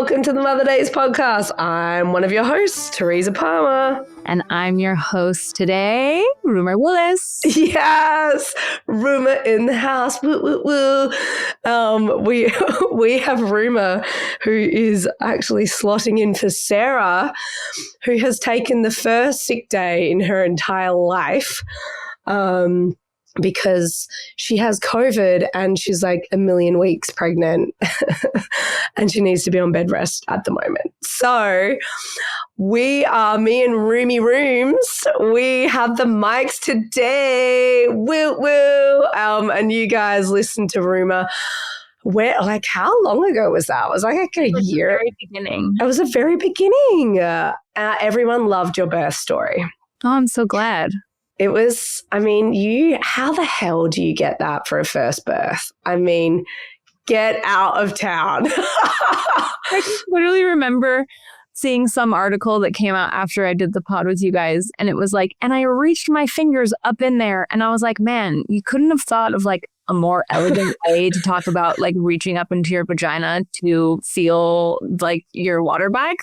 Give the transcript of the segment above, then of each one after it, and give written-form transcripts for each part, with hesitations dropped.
welcome to the Mother Daze podcast. I'm one of your hosts, Teresa Palmer. And I'm your host today, Rumer Willis. Yes, Rumer in the house. Woo, woo, woo. We have Rumer, who is actually slotting in for Sarah, who has taken the first sick day in her entire life. Because she has COVID and she's like a million weeks pregnant and she needs to be on bedrest at the moment. So me and Roomy Rooms, we have the mics today. Woo, woo. And you guys listen to Rumer. How long ago was that? It was like a year. The very beginning. It was the very beginning. Everyone loved your birth story. Oh, I'm so glad. It was, how the hell do you get that for a first birth? Get out of town. I just literally remember seeing some article that came out after I did the pod with you guys. And it was like, and I reached my fingers up in there and I was like, man, you couldn't have thought of like a more elegant way to talk about like reaching up into your vagina to feel like your water bike.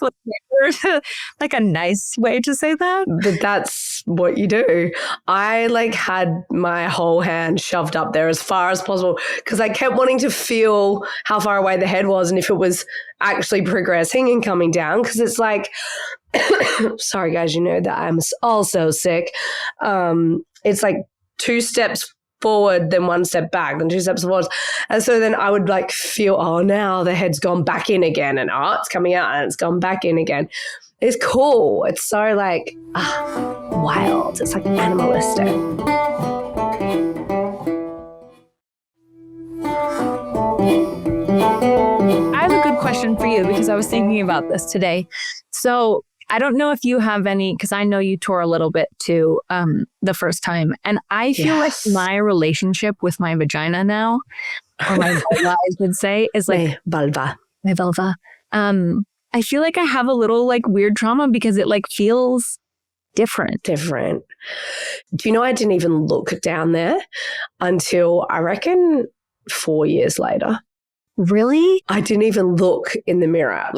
Like a nice way to say that. But that's what you do. I had my whole hand shoved up there as far as possible because I kept wanting to feel how far away the head was and if it was actually progressing and coming down because it's like, sorry guys, you know that I'm also sick. It's like 2 steps forward, then 1 step back, then 2 steps forward. And so then I would feel, oh, now the head's gone back in again and it's coming out and it's gone back in again. It's cool. It's so wild. It's animalistic. I have a good question for you because I was thinking about this today. So I don't know if you have any, because I know you tore a little bit too the first time. And I feel like my relationship with my vagina now, or my vulva, I would say, is like... My vulva. I feel like I have a little weird trauma because it feels different. Do you know I didn't even look down there until I reckon 4 years later. Really? I didn't even look in the mirror.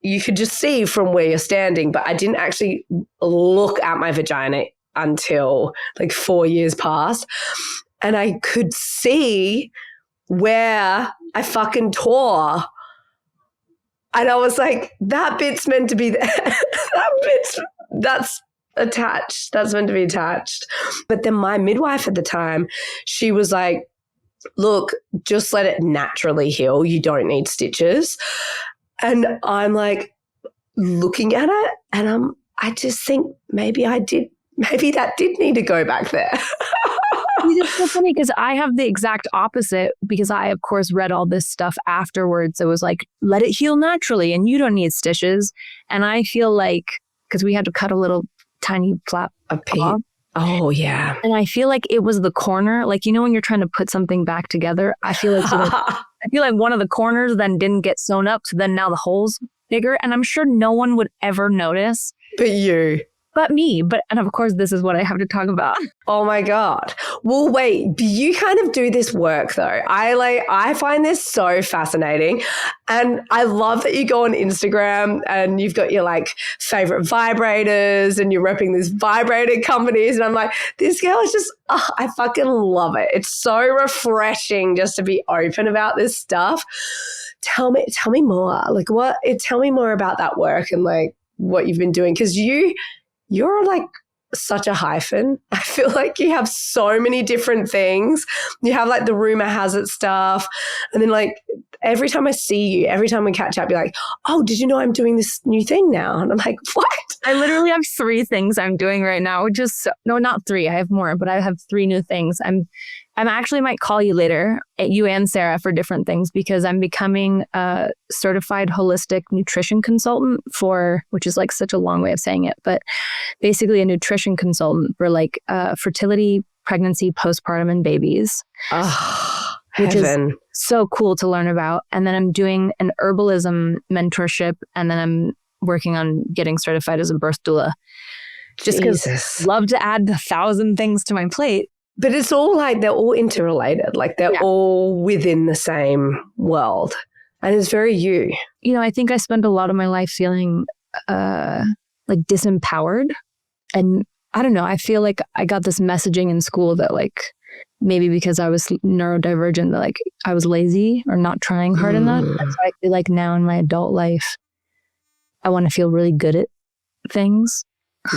You could just see from where you're standing, but I didn't actually look at my vagina until 4 years passed. And I could see where I fucking tore. And I was like, that bit's meant to be there. That's attached. That's meant to be attached. But then my midwife at the time, she was like, look, just let it naturally heal. You don't need stitches. And I'm looking at it and I just think maybe that did need to go back there. It's so funny because I have the exact opposite because I, of course, read all this stuff afterwards. It was let it heal naturally and you don't need stitches. And I feel because we had to cut a little tiny flap. A piece. Oh, yeah. And I feel like it was the corner. When you're trying to put something back together, I feel like one of the corners then didn't get sewn up. So then now the hole's bigger. And I'm sure no one would ever notice. But you. But me. And of course, this is what I have to talk about. Oh, my God. Well, wait, you kind of do this work, though. I find this so fascinating. And I love that you go on Instagram and you've got your favorite vibrators and you're repping these vibrator companies. And I'm like, this girl is just, I fucking love it. It's so refreshing just to be open about this stuff. Tell me more. Tell me more about that work and what you've been doing. Because you're such a hyphen. I feel like you have so many different things. You have the rumor has it stuff. And then every time I see you, every time we catch up, you're like, oh, did you know I'm doing this new thing now? And I'm like, what? I literally have 3 things I'm doing right now. No, not 3. I have more, but I have 3 new things. I'm actually might call you later, you and Sarah, for different things because I'm becoming a certified holistic nutrition consultant which is such a long way of saying it, but basically a nutrition consultant for fertility, pregnancy, postpartum, and babies. Oh, which heaven. Is so cool to learn about. And then I'm doing an herbalism mentorship, and then I'm working on getting certified as a birth doula. Just because I love to add 1,000 things to my plate. But it's all they're all interrelated. They're all within the same world. And it's very you. You know, I think I spent a lot of my life feeling like disempowered. And I don't know, I feel like I got this messaging in school that like, maybe because I was neurodivergent, that like I was lazy or not trying hard enough. And so I feel like now in my adult life, I want to feel really good at things.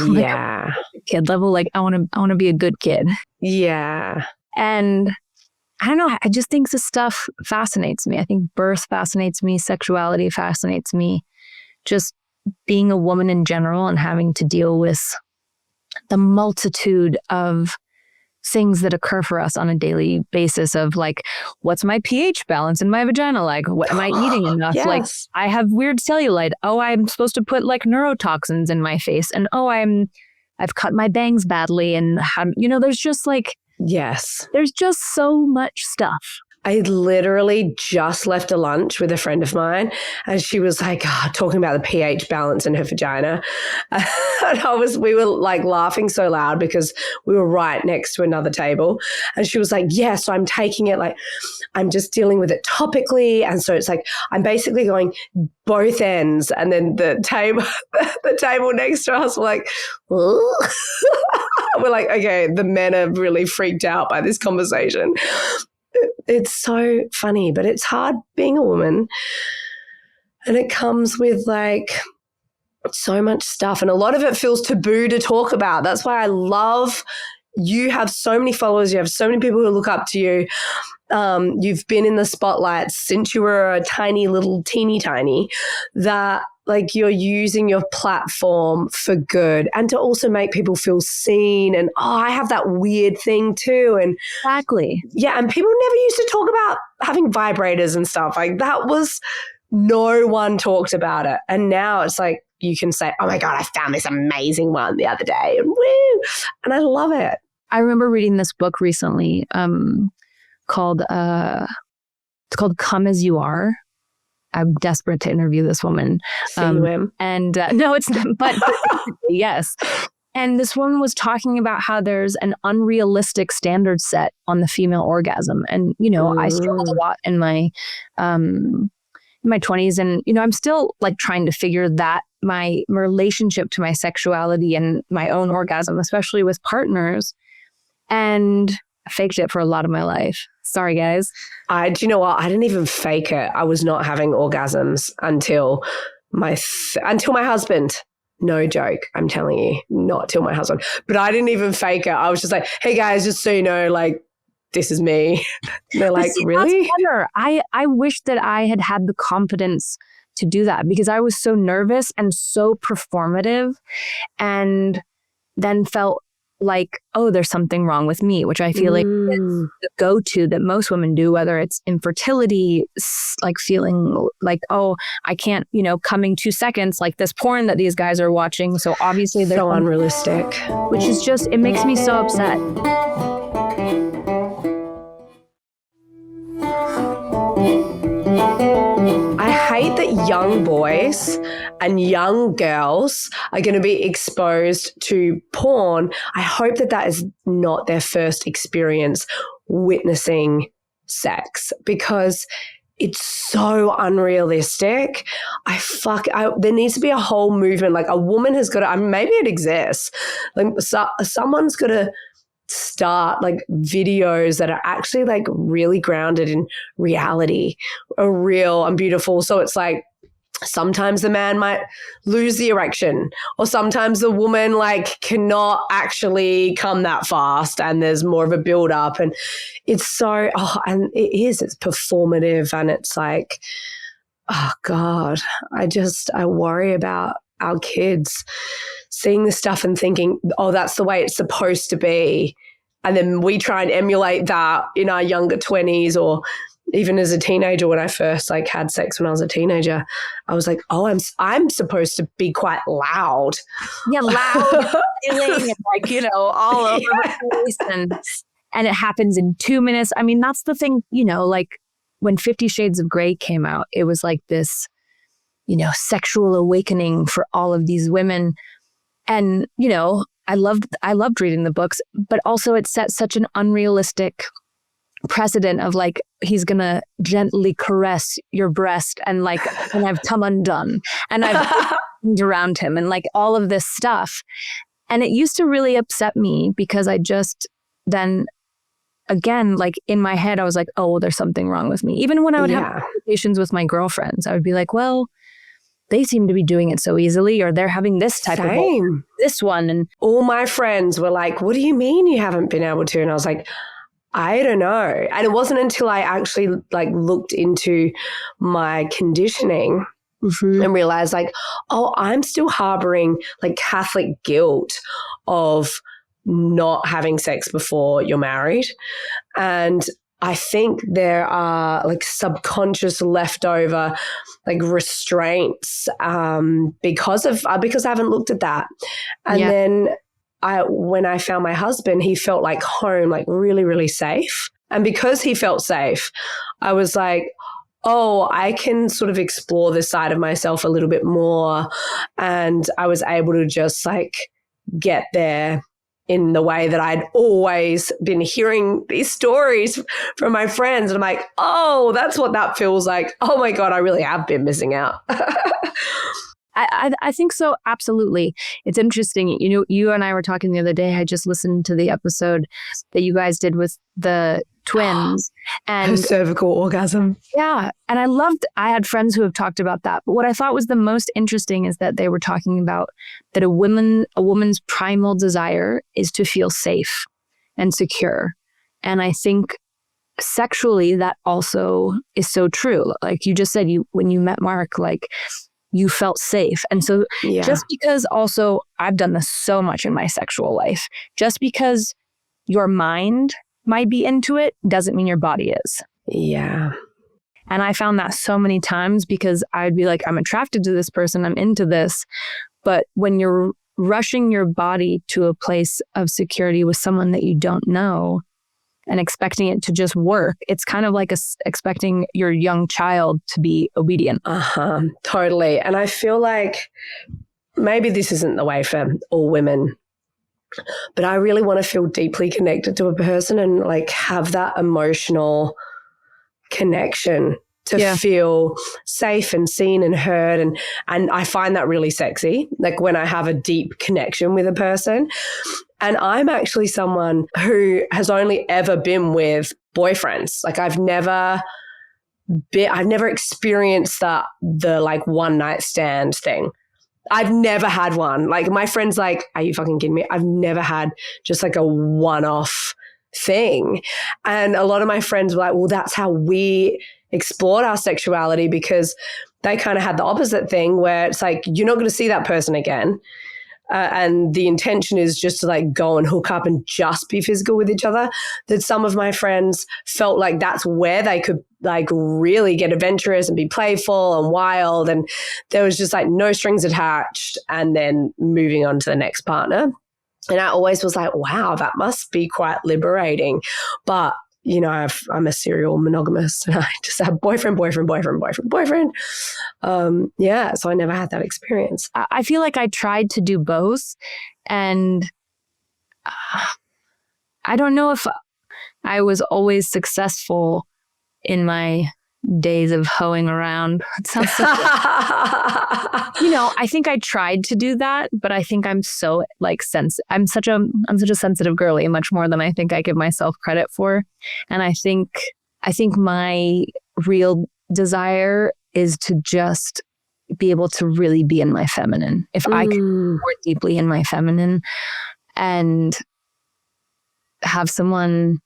Yeah. Like, kid level, like I want to be a good kid. Yeah. And I don't know, I just think this stuff fascinates me. I think birth fascinates me, sexuality fascinates me, just being a woman in general and having to deal with the multitude of things that occur for us on a daily basis of like, what's my pH balance in my vagina like? What am I eating enough? Yes. Like, I have weird cellulite. Oh, I'm supposed to put like neurotoxins in my face. And oh, I've cut my bangs badly. And how, you know, there's just like, yes, there's just so much stuff. I literally just left a lunch with a friend of mine and she was like talking about the pH balance in her vagina. And we were like laughing so loud because we were right next to another table. And she was like, yeah, so I'm taking it like I'm just dealing with it topically. And so it's like I'm basically going both ends. And then the table next to us were like, we're like, okay, the men are really freaked out by this conversation. It's so funny, but it's hard being a woman. And it comes with like so much stuff. And a lot of it feels taboo to talk about. That's why I love you have so many followers. You have so many people who look up to you. You've been in the spotlight since you were a tiny little teeny tiny, that like you're using your platform for good and to also make people feel seen. And I have that weird thing too. And exactly. Yeah. And people never used to talk about having vibrators and stuff like that. No one talked about it. And now it's like you can say, oh my God, I found this amazing one the other day. And woo! And I love it. I remember reading this book recently called Come As You Are. I'm desperate to interview this woman. And no, it's not, but yes. And this woman was talking about how there's an unrealistic standard set on the female orgasm. And, you know, I struggled a lot in my 20s. And, you know, I'm still like trying to figure that my relationship to my sexuality and my own orgasm, especially with partners. And I faked it for a lot of my life. Sorry, guys. Do you know what? I didn't even fake it. I was not having orgasms until my husband. No joke. I'm telling you, not till my husband. But I didn't even fake it. I was just like, hey guys, just so you know, like, this is me. And they're like, really? That's better. I wish that I had the confidence to do that because I was so nervous and so performative and then felt like, oh, there's something wrong with me, which I feel like is the go-to that most women do, whether it's infertility, like feeling like, oh, I can't, you know, coming 2 seconds, like this porn that these guys are watching. So obviously they're so unrealistic, which is just, it makes me so upset. I hate that young boys and young girls are going to be exposed to porn. I hope that is not their first experience witnessing sex because it's so unrealistic. There needs to be a whole movement. Like a woman has got to, maybe it exists. Like someone's got to start like videos that are actually like really grounded in reality, are real and beautiful. So it's like sometimes the man might lose the erection or sometimes the woman like cannot actually come that fast and there's more of a build up and it's so, and it's performative and it's like, oh God, I worry about our kids seeing this stuff and thinking, oh, that's the way it's supposed to be. And then we try and emulate that in our younger 20s or even as a teenager. When I first like had sex when I was a teenager, I was like, oh, I'm supposed to be quite loud. Yeah, loud, and like, you know, all over the place. And it happens in 2 minutes. I mean, that's the thing, you know, like when 50 Shades of Grey came out, it was like this, you know, sexual awakening for all of these women. And, you know, I loved reading the books, but also it set such an unrealistic precedent of like, he's going to gently caress your breast and like, and I've come undone and I've around him and like all of this stuff. And it used to really upset me because I just then again, like in my head, I was like, oh, there's something wrong with me. Even when I would have conversations with my girlfriends, I would be like, well, they seem to be doing it so easily, or they're having this type of this one. And all my friends were like, what do you mean you haven't been able to? And I was like, I don't know. And it wasn't until I actually like looked into my conditioning and realized like, oh, I'm still harboring like Catholic guilt of not having sex before you're married. And I think there are like subconscious leftover like restraints because I haven't looked at that. And then when I found my husband, he felt like home, like really, really safe. And because he felt safe, I was like, oh, I can sort of explore this side of myself a little bit more. And I was able to just like get there in the way that I'd always been hearing these stories from my friends. And I'm like, oh, that's what that feels like. Oh my God, I really have been missing out. I think so. Absolutely. It's interesting. You know, you and I were talking the other day. I just listened to the episode that you guys did with the twins and cervical orgasm. Yeah. And I had friends who have talked about that. But what I thought was the most interesting is that they were talking about that a woman's primal desire is to feel safe and secure. And I think sexually that also is so true. Like you just said, when you met Mark, like you felt safe. And so just because also I've done this so much in my sexual life, just because your mind might be into it doesn't mean your body is. Yeah. And I found that so many times because I'd be like, I'm attracted to this person, I'm into this. But when you're rushing your body to a place of security with someone that you don't know and expecting it to just work, it's kind of like expecting your young child to be obedient. Totally. And I feel like maybe this isn't the way for all women, but I really want to feel deeply connected to a person and like have that emotional connection to feel safe and seen and heard. And I find that really sexy, like when I have a deep connection with a person. And I'm actually someone who has only ever been with boyfriends. Like I've never experienced the like one night stand thing. I've never had one. Like my friend's like, are you fucking kidding me? I've never had just like a one-off thing. And a lot of my friends were like, well, that's how we explored our sexuality, because they kind of had the opposite thing where it's like, you're not going to see that person again. And the intention is just to like go and hook up and just be physical with each other. That some of my friends felt like that's where they could like really get adventurous and be playful and wild. And there was just like no strings attached and then moving on to the next partner. And I always was like, wow, that must be quite liberating. But you know, I'm a serial monogamist and I just have boyfriend. So I never had that experience. I feel like I tried to do both, and I don't know if I was always successful in my days of hoeing around. It sounds so you know, I think I tried to do that, but I think I'm so like I'm such a sensitive girly, much more than I think I give myself credit for. And I think my real desire is to just be able to really be in my feminine. If I can more deeply in my feminine and have someone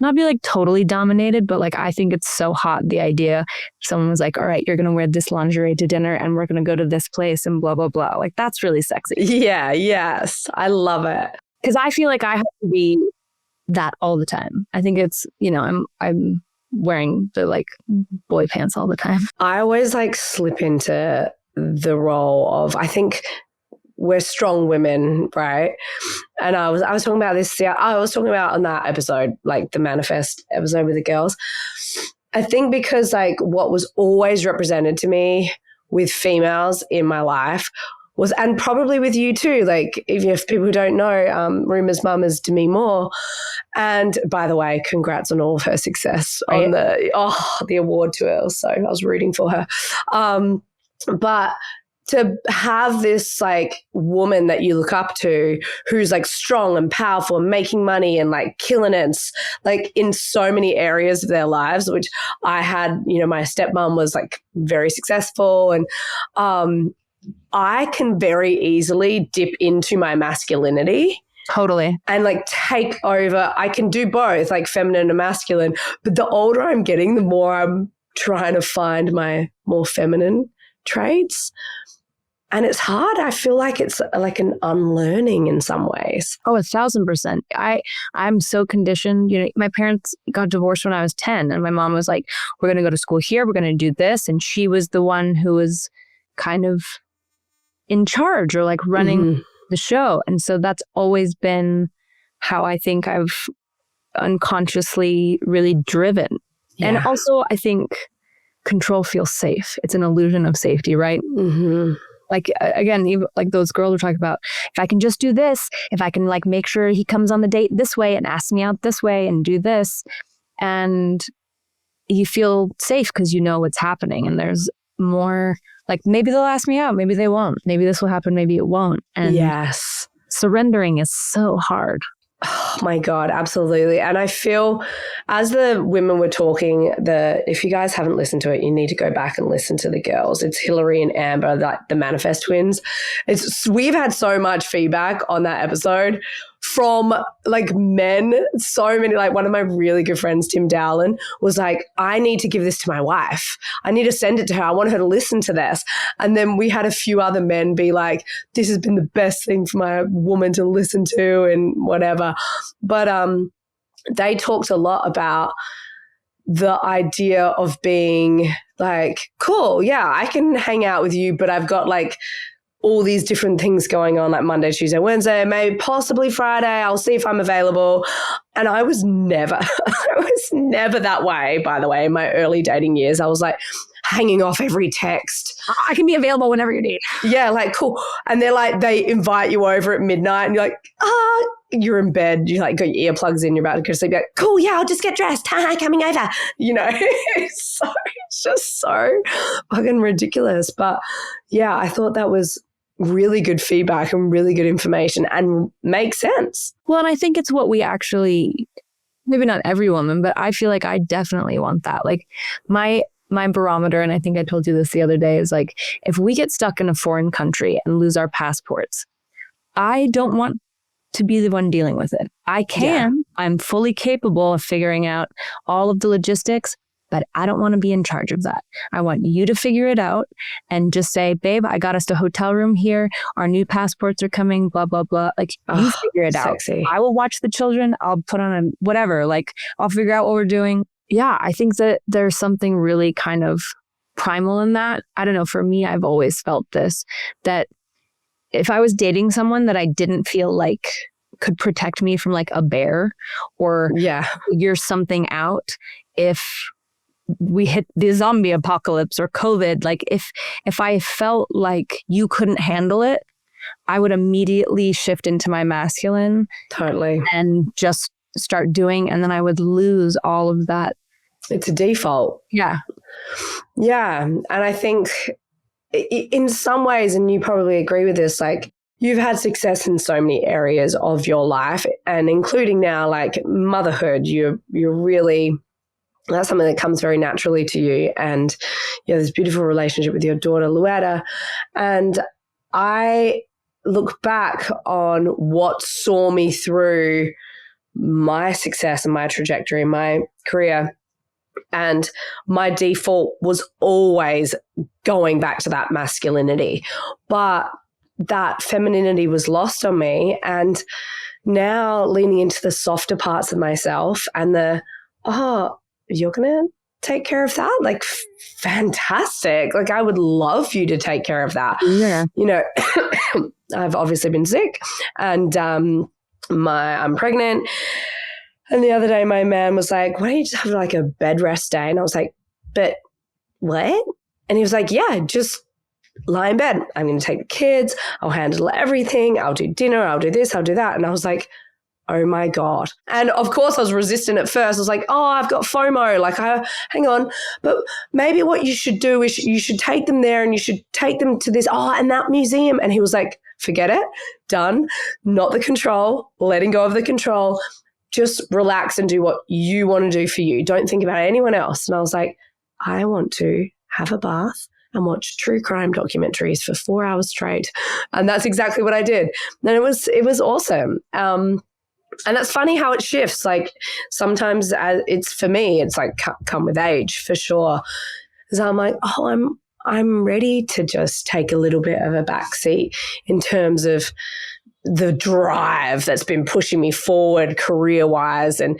not be like totally dominated, but like I think it's so hot, the idea someone was like, all right, you're going to wear this lingerie to dinner and we're going to go to this place and blah, blah, blah. Like that's really sexy. Yeah. Yes. I love it. Because I feel like I have to be that all the time. I think it's, you know, I'm wearing the like boy pants all the time. I always like slip into the role of, I think we're strong women, right? And I was talking about this. Yeah, I was talking about on that episode, like the manifest episode with the girls. I think because like what was always represented to me with females in my life and probably with you too, like if people who don't know, Rumer's mum is Demi Moore. And by the way, congrats on all of her success on the award to her. So I was rooting for her. But to have this like woman that you look up to who's like strong and powerful and making money and like killing it, like in so many areas of their lives, which I had, my stepmom was like very successful, and I can very easily dip into my masculinity. Totally. And like take over. I can do both, like feminine and masculine. But the older I'm getting, the more I'm trying to find my more feminine traits. And it's hard. I feel like it's like an unlearning in some ways. Oh, 1,000%. I'm so conditioned. My parents got divorced when I was 10, and my mom was like, we're going to go to school here. We're going to do this. And she was the one who was kind of in charge or like running the show. And so that's always been how I think I've unconsciously really driven. Yeah. And also I think control feels safe. It's an illusion of safety, right? Mm-hmm. Like, again, even like those girls were talking about, if I can just do this, if I can like make sure he comes on the date this way and asks me out this way and do this, and you feel safe because you know what's happening, and there's more like, maybe they'll ask me out, maybe they won't, maybe this will happen, maybe it won't. And yes, surrendering is so hard. Oh my God, absolutely. And I feel as the women were talking, if you guys haven't listened to it, you need to go back and listen to the girls. It's Hillary and Amber, the Manifest twins. We've had so much feedback on that episode from like men, so many, like one of my really good friends, Tim Dowland, was like, I need to give this to my wife. I need to send it to her. I want her to listen to this. And then we had a few other men be like, this has been the best thing for my woman to listen to and whatever. But they talked a lot about the idea of being like, cool, yeah, I can hang out with you, but I've got like all these different things going on, like Monday, Tuesday, Wednesday, maybe possibly Friday. I'll see if I'm available. And I was never that way, by the way, in my early dating years. I was like hanging off every text. I can be available whenever you need. Yeah, like, cool. And they're like, they invite you over at midnight and you're like, you're in bed. You like got your earplugs in, you're about to go to sleep. You're like, cool, yeah, I'll just get dressed. Hi, coming over. It's just so fucking ridiculous. But yeah, I thought that was really good feedback and really good information and makes sense. Well, and I think it's what we actually, maybe not every woman, but I feel like I definitely want that. Like my barometer, and I think I told you this the other day, is like, if we get stuck in a foreign country and lose our passports, I don't want to be the one dealing with it. I can. Yeah. I'm fully capable of figuring out all of the logistics, but I don't want to be in charge of that. I want you to figure it out and just say, babe, I got us a hotel room here. Our new passports are coming, blah, blah, blah. Like, you figure it sexy. out. I will watch the children. I'll put on a whatever. Like, I'll figure out what we're doing. Yeah, I think that there's something really kind of primal in that. I don't know. For me, I've always felt this, that if I was dating someone that I didn't feel like could protect me from like a bear or figure something out, if we hit the zombie apocalypse or COVID, like if I felt like you couldn't handle it, I would immediately shift into my masculine. Totally. And just start doing, and then I would lose all of that. It's a default. Yeah. Yeah. And I think in some ways, and you probably agree with this, like you've had success in so many areas of your life, and including now like motherhood, you're really, that's something that comes very naturally to you. And you have this beautiful relationship with your daughter, Luetta. And I look back on what saw me through my success and my trajectory, my career. And my default was always going back to that masculinity. But that femininity was lost on me. And now leaning into the softer parts of myself and you're going to take care of that? Like, fantastic. Like, I would love you to take care of that. Yeah. I've obviously been sick and I'm pregnant. And the other day my man was like, why don't you just have like a bed rest day? And I was like, but what? And he was like, yeah, just lie in bed. I'm going to take the kids. I'll handle everything. I'll do dinner. I'll do this. I'll do that. And I was like, oh my God. And of course I was resistant at first. I was like, oh, I've got FOMO. Like, hang on. But maybe what you should do is you should take them there and you should take them to this, and that museum. And he was like, forget it. Done. Not the control. Letting go of the control. Just relax and do what you want to do for you. Don't think about anyone else. And I was like, I want to have a bath and watch true crime documentaries for 4 hours straight. And that's exactly what I did. And it was awesome. And that's funny how it shifts. Like sometimes it's for me, it's like come with age for sure. Because I'm like, I'm ready to just take a little bit of a backseat in terms of the drive that's been pushing me forward career-wise and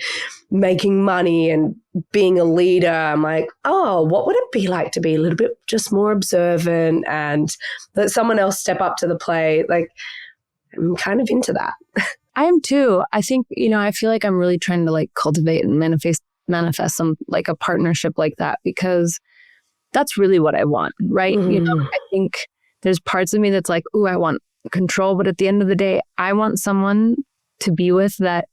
making money and being a leader. I'm like, what would it be like to be a little bit just more observant and let someone else step up to the plate? Like, I'm kind of into that. I am too. I think, I feel like I'm really trying to like cultivate and manifest some like a partnership like that, because that's really what I want, right? Mm-hmm. I think there's parts of me that's like, ooh, I want control. But at the end of the day, I want someone to be with that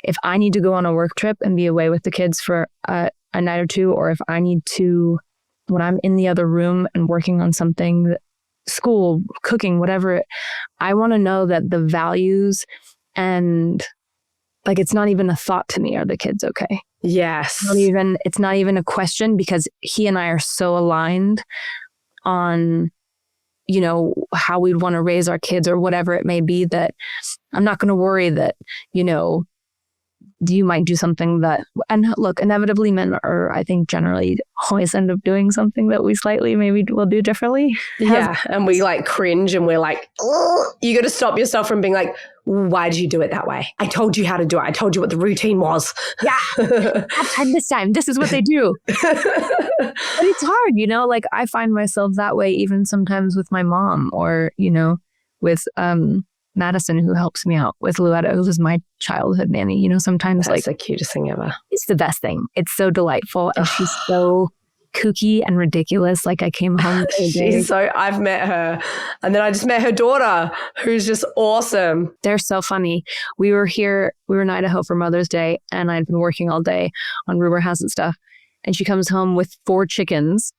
if I need to go on a work trip and be away with the kids for a night or two, or if I need to, when I'm in the other room and working on something, school, cooking, whatever, I want to know that the values and like, it's not even a thought to me, are the kids okay? Yes. It's not even a question, because he and I are so aligned on, how we'd want to raise our kids or whatever it may be, that I'm not going to worry that, you might do something that, and look, inevitably men are, I think, generally always end up doing something that we slightly maybe will do differently. Yeah. And we like cringe and we're like, oh, you got to stop yourself from being like, why did you do it that way? I told you how to do it. I told you what the routine was. Yeah. That time, this time, this is what they do. But it's hard, like I find myself that way even sometimes with my mom, or, with Madison, who helps me out with Luetta, who was my childhood nanny. Sometimes that's the cutest thing ever. It's the best thing. It's so delightful. And she's so kooky and ridiculous. Like I came home. I've met her, and then I just met her daughter, who's just awesome. They're so funny. We were in Idaho for Mother's Day, and I'd been working all day on Rumor House and stuff. And she comes home with 4 chickens.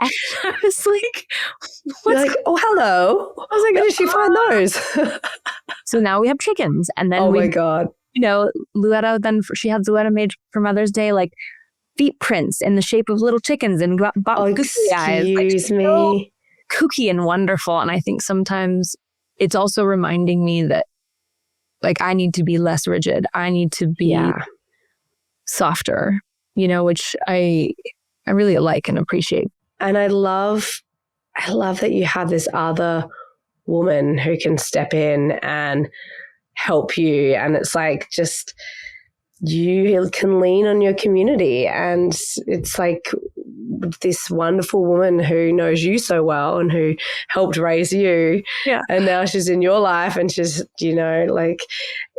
And I was like, oh, hello. I was like, where did she find those? So now we have chickens. And then my God. Luetta, then she had Luetta made for Mother's Day, like feet prints in the shape of little chickens and googly eyes. Excuse me. So kooky and wonderful. And I think sometimes it's also reminding me that like I need to be less rigid. I need to be softer, which I really like and appreciate. And I love that you have this other woman who can step in and help you. And it's like just you can lean on your community. And it's like this wonderful woman who knows you so well and who helped raise you. Yeah. And now she's in your life and she's, like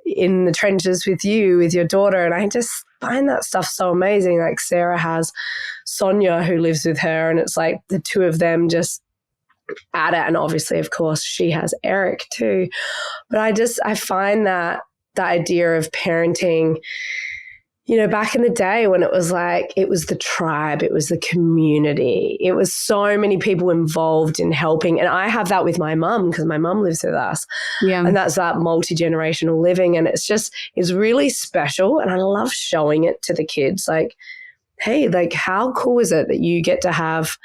in the trenches with you, with your daughter. And I just find that stuff so amazing. Like Sarah has Sonia who lives with her, and it's like the two of them just at it. And obviously, of course, she has Eric too. But I find that the idea of parenting, back in the day when it was like, it was the tribe, it was the community, it was so many people involved in helping. And I have that with my mum because my mum lives with us. Yeah. And that's that multi-generational living. And it's really special. And I love showing it to the kids. Like, hey, like how cool is it that you get to have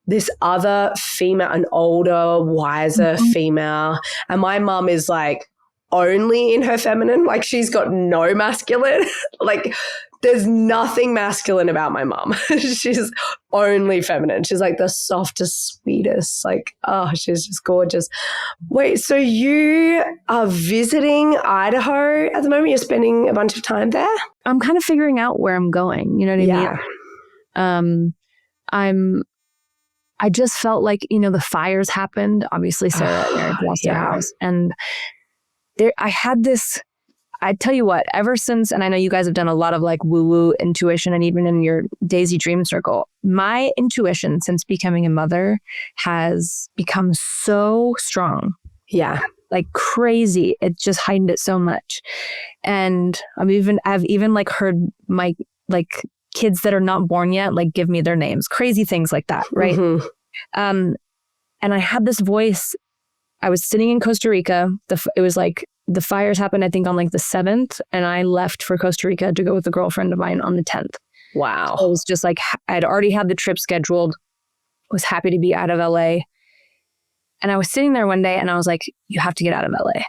this other female, an older, wiser female. And my mum is like, only in her feminine, like she's got no masculine. Like there's nothing masculine about my mom. She's only feminine. She's like the softest, sweetest, like, oh, she's just gorgeous. Wait, so you are visiting Idaho at the moment? You're spending a bunch of time there? I'm kind of figuring out where I'm going. You know what I mean? I just felt like, the fires happened. Obviously, Sarah and Eric lost their house. And I had this I tell you what, ever since, and I know you guys have done a lot of like woo-woo intuition and even in your Daisy Dream Circle, my intuition since becoming a mother has become so strong. Yeah. Like crazy. It just heightened it so much. And I've even like heard my like kids that are not born yet, like give me their names, crazy things like that. Right. Mm-hmm. And I had this voice. I was sitting in Costa Rica. It was like the fires happened, I think, on like the 7th. And I left for Costa Rica to go with a girlfriend of mine on the 10th. Wow. So it was just like, I'd already had the trip scheduled, was happy to be out of LA. And I was sitting there one day and I was like, you have to get out of LA.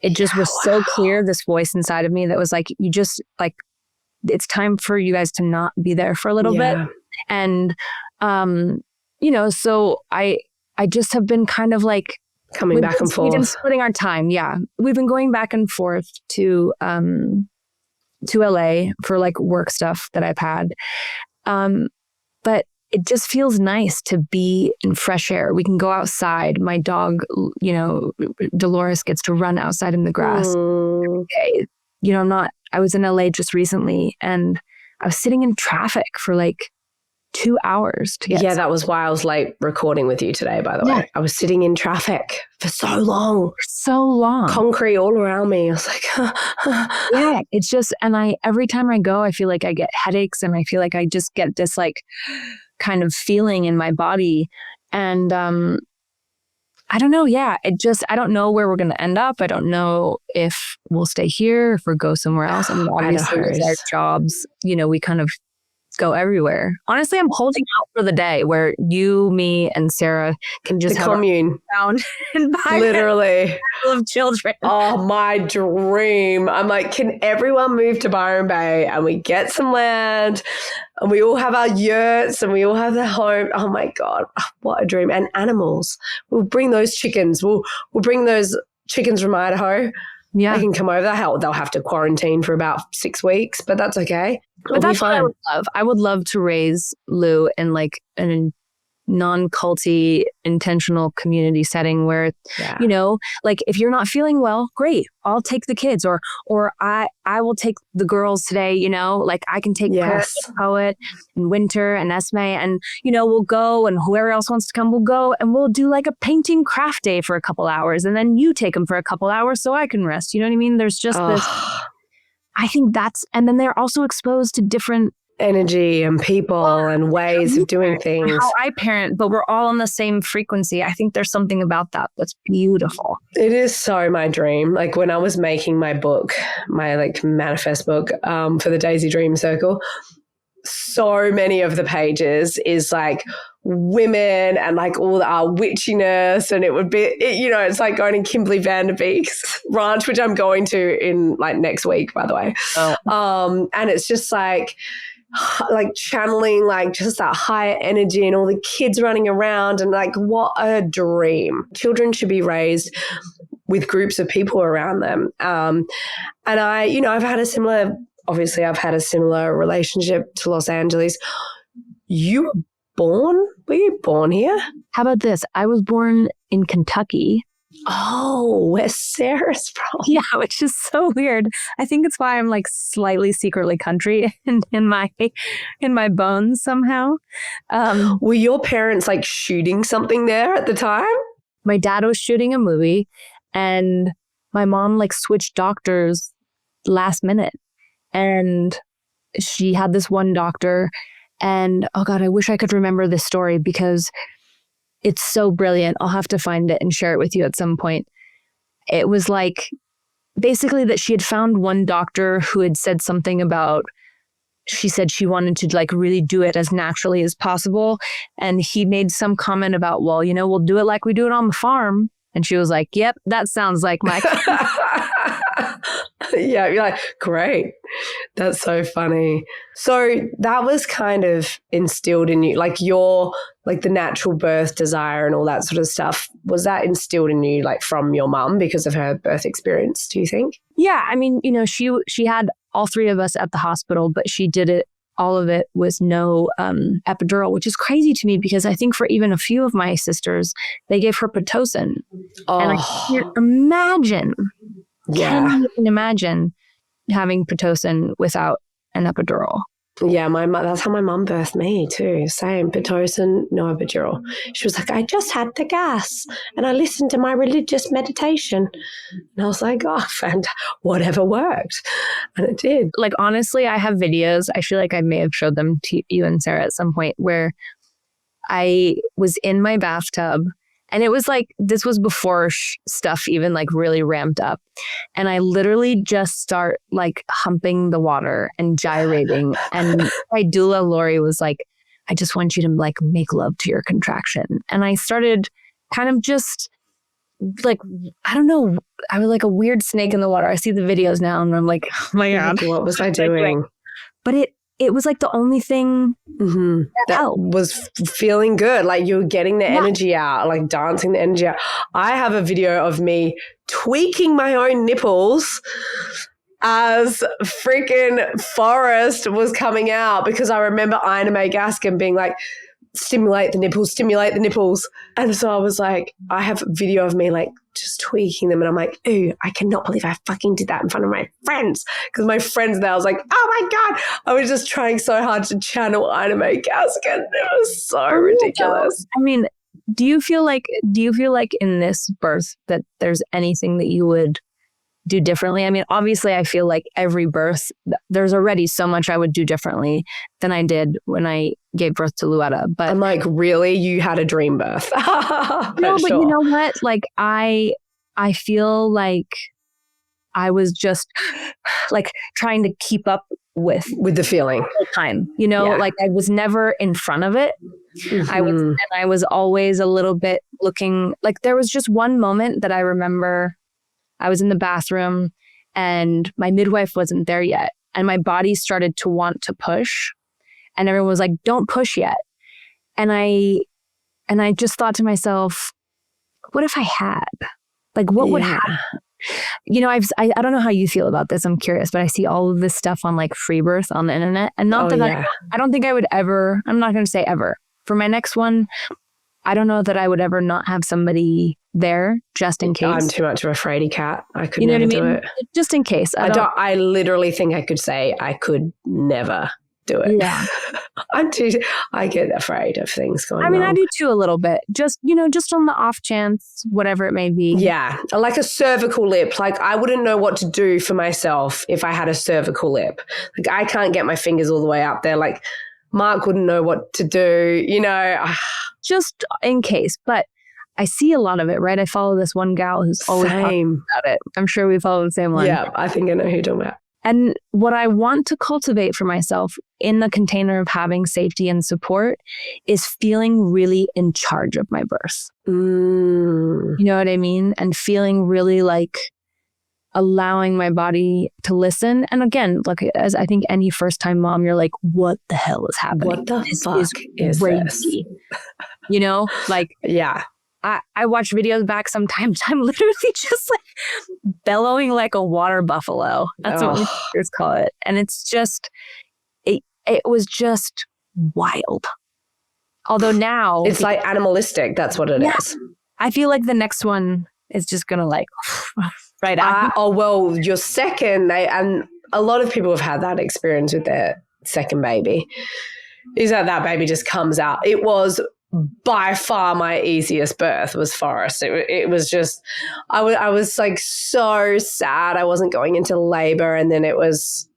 It just was so clear, this voice inside of me that was like, you just like, it's time for you guys to not be there for a little bit. And, so I just have been kind of like, coming back and forth. We've been splitting our time. Yeah. We've been going back and forth to LA for like work stuff that I've had. But it just feels nice to be in fresh air. We can go outside. My dog, Dolores gets to run outside in the grass. Okay. I was in LA just recently and I was sitting in traffic for like 2 hours to get. Yeah, that was why I was late recording with you today, by the way. I was sitting in traffic for so long. Concrete all around me. I was like, yeah, it's just, and every time I go, I feel like I get headaches and I feel like I just get this like kind of feeling in my body. And I don't know. Yeah, I don't know where we're going to end up. I don't know if we'll stay here, if we'll go somewhere else. I mean, obviously with our jobs, we kind of go everywhere. Honestly, I'm holding out for the day where you, me, and Sarah can just have commune down and buy literally of children. Oh, my dream. I'm like, can everyone move to Byron Bay and we get some land and we all have our yurts and we all have the home. Oh my God, what a dream. And animals. We'll bring those chickens. We'll bring those chickens from Idaho. Yeah. They can come over. They'll have to quarantine for about 6 weeks, but that's okay. But that's what I would love. I would love to raise Lou in like a non-culty, intentional community setting where, like if you're not feeling well, great. I'll take the kids or I will take the girls today, like I can take Paris, Poet and Winter and Esme and, we'll go and whoever else wants to come, we'll go and we'll do like a painting craft day for a couple hours and then you take them for a couple hours so I can rest. You know what I mean? There's just this, I think and then they're also exposed to different energy and people and ways of doing things. How I parent, but we're all on the same frequency. I think there's something about that that's beautiful. It is so my dream. Like when I was making my book, my like manifest book for the Daisy Dream Circle, so many of the pages is like women and like all our witchiness, and it would be, it's like going to Kimberly Vanderbeek's ranch, which I'm going to in like next week, by the way. And it's just like channeling like just that higher energy and all the kids running around and like what a dream. Children should be raised with groups of people around them. And I've had a similar relationship to Los Angeles. Were you born here? How about this? I was born in Kentucky. Oh, where Sarah's from. Yeah, which is so weird. I think it's why I'm like slightly secretly country in my bones somehow. Were your parents like shooting something there at the time? My dad was shooting a movie and my mom like switched doctors last minute. And she had this one doctor and oh God, I wish I could remember this story because it's so brilliant. I'll have to find it and share it with you at some point. It was like basically that she had found one doctor who had said something about, she said she wanted to like really do it as naturally as possible. And he made some comment about, well, we'll do it like we do it on the farm. And she was like, yep, that sounds like my... Yeah, you're like, great. That's so funny. So that was kind of instilled in you, like your, like the natural birth desire and all that sort of stuff. Was that instilled in you like from your mum because of her birth experience, do you think? Yeah. I mean, she had all three of us at the hospital, but she did it, all of it with no epidural, which is crazy to me because I think for even a few of my sisters, they gave her Pitocin. Oh. And I can't imagine Yeah. Can you even imagine having Pitocin without an epidural? Yeah, that's how my mum birthed me too. Same, Pitocin, no epidural. She was like, I just had the gas and I listened to my religious meditation. And I was like, oh, whatever worked. And it did. Like, honestly, I have videos. I feel like I may have showed them to you and Sarah at some point where I was in my bathtub. And it was like, this was before stuff even like really ramped up. And I literally just start like humping the water and gyrating. And my doula, Lori, was like, I just want you to like make love to your contraction. And I started kind of just like, I don't know, I was like a weird snake in the water. I see the videos now and I'm like, oh my God, what was I doing? But it was like the only thing that was feeling good. Like you were getting the energy out, like dancing the energy out. I have a video of me tweaking my own nipples as freaking Forrest was coming out because I remember Ina May Gaskin being like, stimulate the nipples. And so I was like, I have video of me like just tweaking them and I'm like, ooh, I cannot believe I fucking did that in front of my friends. Because my friends there, I was like, oh my God. I was just trying so hard to channel Ina May Gaskin. It was so ridiculous. I mean, do you feel like in this birth that there's anything that you would do differently? I mean, obviously, I feel like every birth, there's already so much I would do differently than I did when I gave birth to Luetta. But I'm like, really? You had a dream birth? No, but you know what? Like, I feel like I was just like trying to keep up with the feeling the whole time. You know, like I was never in front of it. I was always a little bit looking. Like there was just one moment that I remember. I was in the bathroom and my midwife wasn't there yet. And my body started to want to push. And everyone was like, don't push yet. And I just thought to myself, what if I had? Like, what would happen? You know, I don't know how you feel about this. I'm curious, but I see all of this stuff on like free birth on the internet. And I don't think I would ever, I'm not going to say ever. For my next one, I don't know that I would ever not have somebody there just in case. I'm too much of a fraidy cat. I could never do it. Just in case. I literally think I could say I could never do it. Yeah. I get afraid of things going on. I mean, I do too a little bit. Just on the off chance, whatever it may be. Yeah. Like a cervical lip. Like I wouldn't know what to do for myself if I had a cervical lip. Like I can't get my fingers all the way up there. Like Mark wouldn't know what to do, you know. Just in case. But I see a lot of it, right? I follow this one gal who's always talking about it. I'm sure we follow the same line. Yeah, I think I know who you're talking about. And what I want to cultivate for myself in the container of having safety and support is feeling really in charge of my birth. You know what I mean? And feeling really like allowing my body to listen. And again, look, as I think any first-time mom, you're like, what the hell is happening? What the fuck is this? You know, like, yeah. I watch videos back sometimes. I'm literally just like bellowing like a water buffalo. That's what we call it. And it's just, it was just wild. Although now. It's like animalistic. That's what it is. I feel like the next one is just going to like, right out. Well, your second, and a lot of people have had that experience with their second baby, is that baby just comes out. It was by far my easiest birth was Forrest. It was just, I was like so sad I wasn't going into labor, and then I was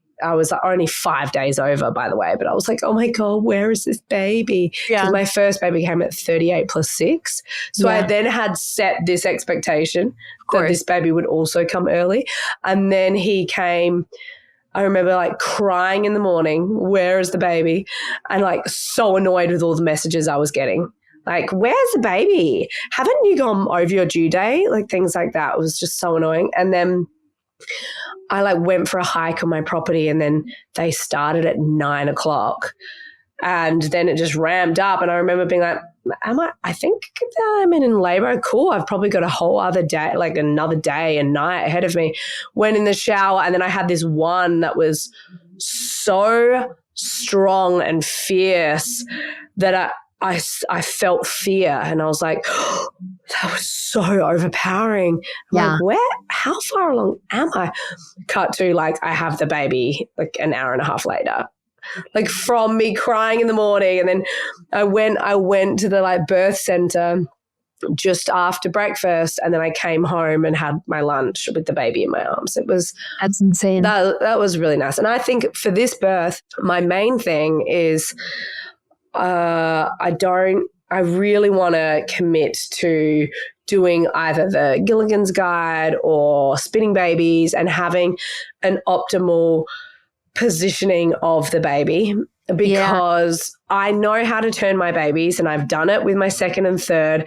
only 5 days over, by the way, but I was like, oh my God, where is this baby? Because my first baby came at 38 plus 6. So I then had set this expectation that this baby would also come early. And then he came, I remember like crying in the morning, where is the baby? And like so annoyed with all the messages I was getting. Like, where's the baby? Haven't you gone over your due date? Like things like that. It was just so annoying. And then I like went for a hike on my property, and then they started at 9 o'clock, and then it just ramped up. And I remember being like, I think I'm in labor. Cool. I've probably got a whole other day, like another day and night ahead of me. Went in the shower, and then I had this one that was so strong and fierce that I felt fear, and I was like, oh, that was so overpowering. I'm like, how far along am I? Cut to like, I have the baby like an hour and a half later. Like from me crying in the morning. And then I went to the like birth center just after breakfast, and then I came home and had my lunch with the baby in my arms. That's insane. That was really nice. And I think for this birth, my main thing is I really want to commit to doing either the Gilligan's Guide or spinning babies and having an optimal positioning of the baby, because I know how to turn my babies, and I've done it with my second and third,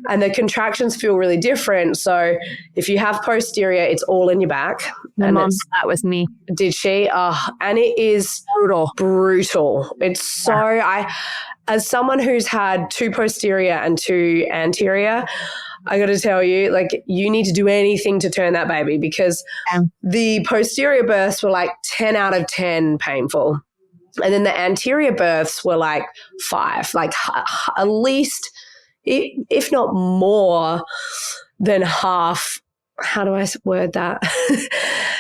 and the contractions feel really different. So if you have posterior, it's all in your back. My mom did that with me. Did she? And it is brutal. It's so, as someone who's had 2 posterior and 2 anterior, I got to tell you, like, you need to do anything to turn that baby, because the posterior births were like 10 out of 10 painful. And then the anterior births were like 5, like at least, if not more than half. How do I word that?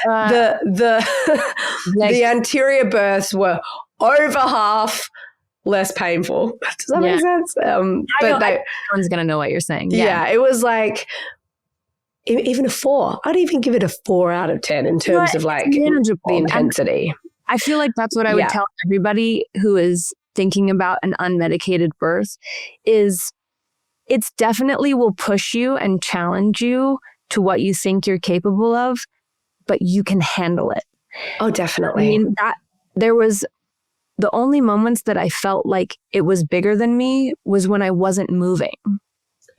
The anterior births were over half less painful. Does that make sense? But everyone's going to know what you're saying. Yeah, it was like even a 4. I'd even give it a 4 out of 10 in terms of like the intensity. I feel like that's what I would tell everybody who is thinking about an unmedicated birth is it's definitely will push you and challenge you to what you think you're capable of, but you can handle it. Oh, definitely. I mean, there was the only moments that I felt like it was bigger than me was when I wasn't moving.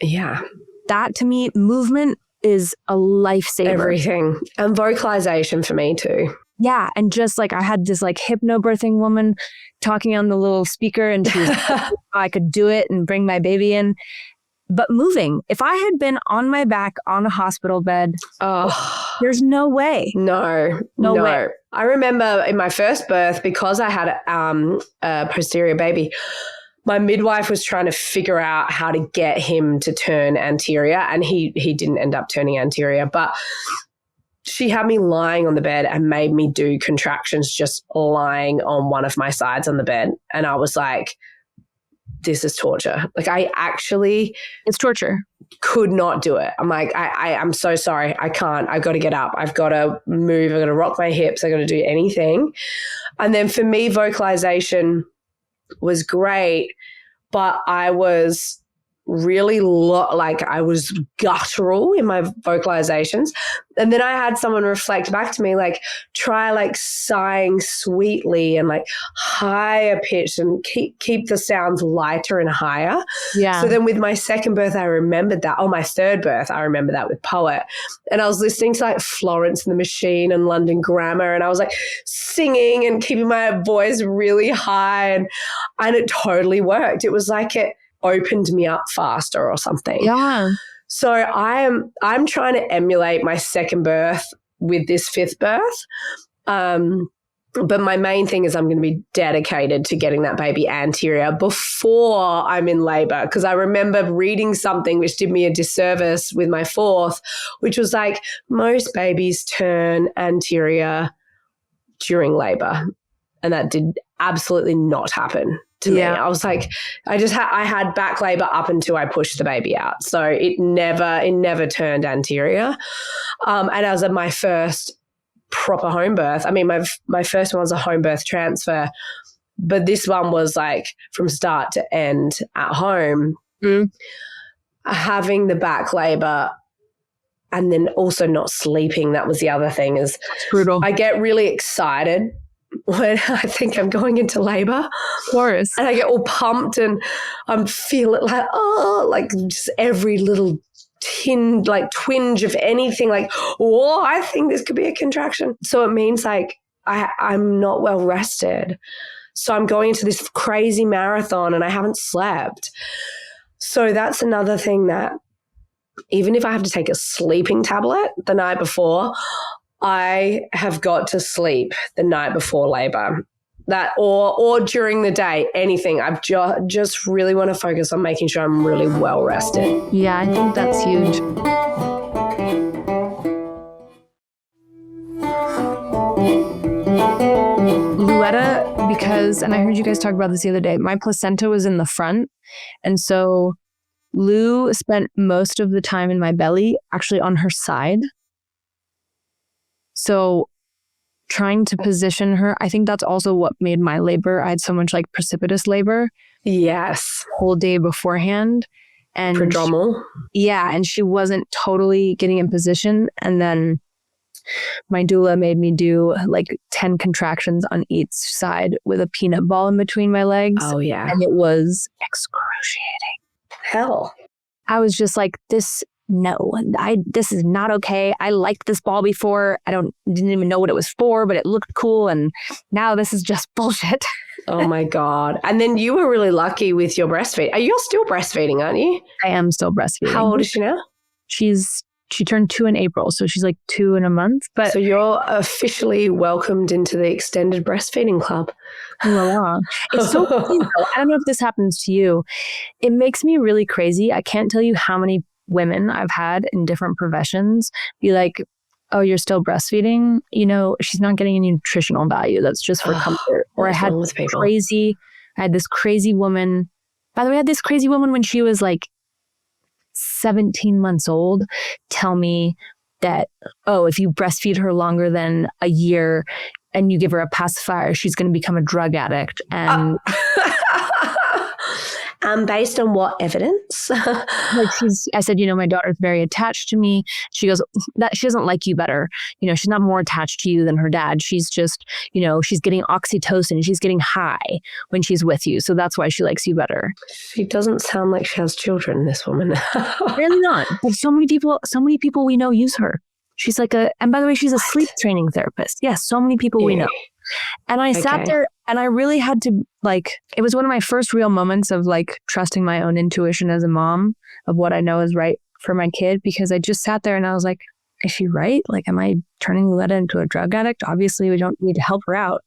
Yeah. That to me, movement is a lifesaver. Everything. And vocalization for me too. Yeah. And just like I had this like hypnobirthing woman talking on the little speaker, and she was like, I could do it and bring my baby in. But moving, if I had been on my back on a hospital bed, there's no way. No way. I remember in my first birth, because I had a posterior baby, my midwife was trying to figure out how to get him to turn anterior, and he didn't end up turning anterior, but she had me lying on the bed and made me do contractions just lying on one of my sides on the bed. And I was like, this is torture. Like it's torture. Could not do it. I'm like, I'm so sorry. I can't. I've got to get up. I've got to move. I've got to rock my hips. I've got to do anything. And then for me, vocalization was great, but I was really I was guttural in my vocalizations. And then I had someone reflect back to me, like, try like sighing sweetly and like higher pitch and keep the sounds lighter and higher. Yeah. So then with my second birth, I remembered that. Oh, my third birth, I remember that with Poet. And I was listening to like Florence and the Machine and London Grammar, and I was like singing and keeping my voice really high, and it totally worked. It was like it opened me up faster or something. Yeah. So I'm trying to emulate my second birth with this 5th birth. But my main thing is I'm going to be dedicated to getting that baby anterior before I'm in labor, because I remember reading something which did me a disservice with my 4th, which was like most babies turn anterior during labor, and that did absolutely not happen to me. I was like, I had back labor up until I pushed the baby out. So it never turned anterior. And as of my first proper home birth, I mean, my first one was a home birth transfer, but this one was like from start to end at home. Having the back labor and then also not sleeping, that was the other thing, is it's brutal. I get really excited when I think I'm going into labor. Of course. And I get all pumped and I'm feeling like, like just every little twinge of anything, like, oh, I think this could be a contraction. So it means like I'm not well rested. So I'm going into this crazy marathon and I haven't slept. So that's another thing, that even if I have to take a sleeping tablet the night before, I have got to sleep the night before labor. that or during the day, anything. I've just really want to focus on making sure I'm really well rested. Yeah, I think that's huge. Luetta, because, and I heard you guys talk about this the other day, my placenta was in the front. And so Lou spent most of the time in my belly, actually on her side. So trying to position her, I think that's also what made my labor. I had so much like precipitous labor. Yes. Whole day beforehand. And prodromal. And she wasn't totally getting in position. And then my doula made me do like 10 contractions on each side with a peanut ball in between my legs. Oh, yeah. And it was excruciating. Hell. I was just like, this is not okay. I liked this ball before. Didn't even know what it was for, but it looked cool. And now this is just bullshit. Oh my God. And then you were really lucky with your breastfeeding. You're still breastfeeding, aren't you? I am still breastfeeding. How old is she now? She turned 2 in April, so she's like 2 in a month. But so you're officially welcomed into the extended breastfeeding club. Voila. It's so crazy though. I don't know if this happens to you. It makes me really crazy. I can't tell you how many women I've had in different professions be like, oh, you're still breastfeeding? You know, she's not getting any nutritional value. That's just for comfort. Or I had this crazy woman. By the way, I had this crazy woman when she was like 17 months old tell me that, oh, if you breastfeed her longer than a year and you give her a pacifier, she's going to become a drug addict. And based on what evidence? I said, my daughter's very attached to me. She goes, that she doesn't like you better. She's not more attached to you than her dad. She's just, she's getting oxytocin. She's getting high when she's with you. So that's why she likes you better. She doesn't sound like she has children, this woman. Really not. But so many people we know use her. She's like and by the way, she's a sleep training therapist. Yes, so many people we know. And I sat there and I really had to it was one of my first real moments of trusting my own intuition as a mom of what I know is right for my kid, because I just sat there and I was like, is she right? Am I turning Luetta into a drug addict? Obviously we don't need to help her out.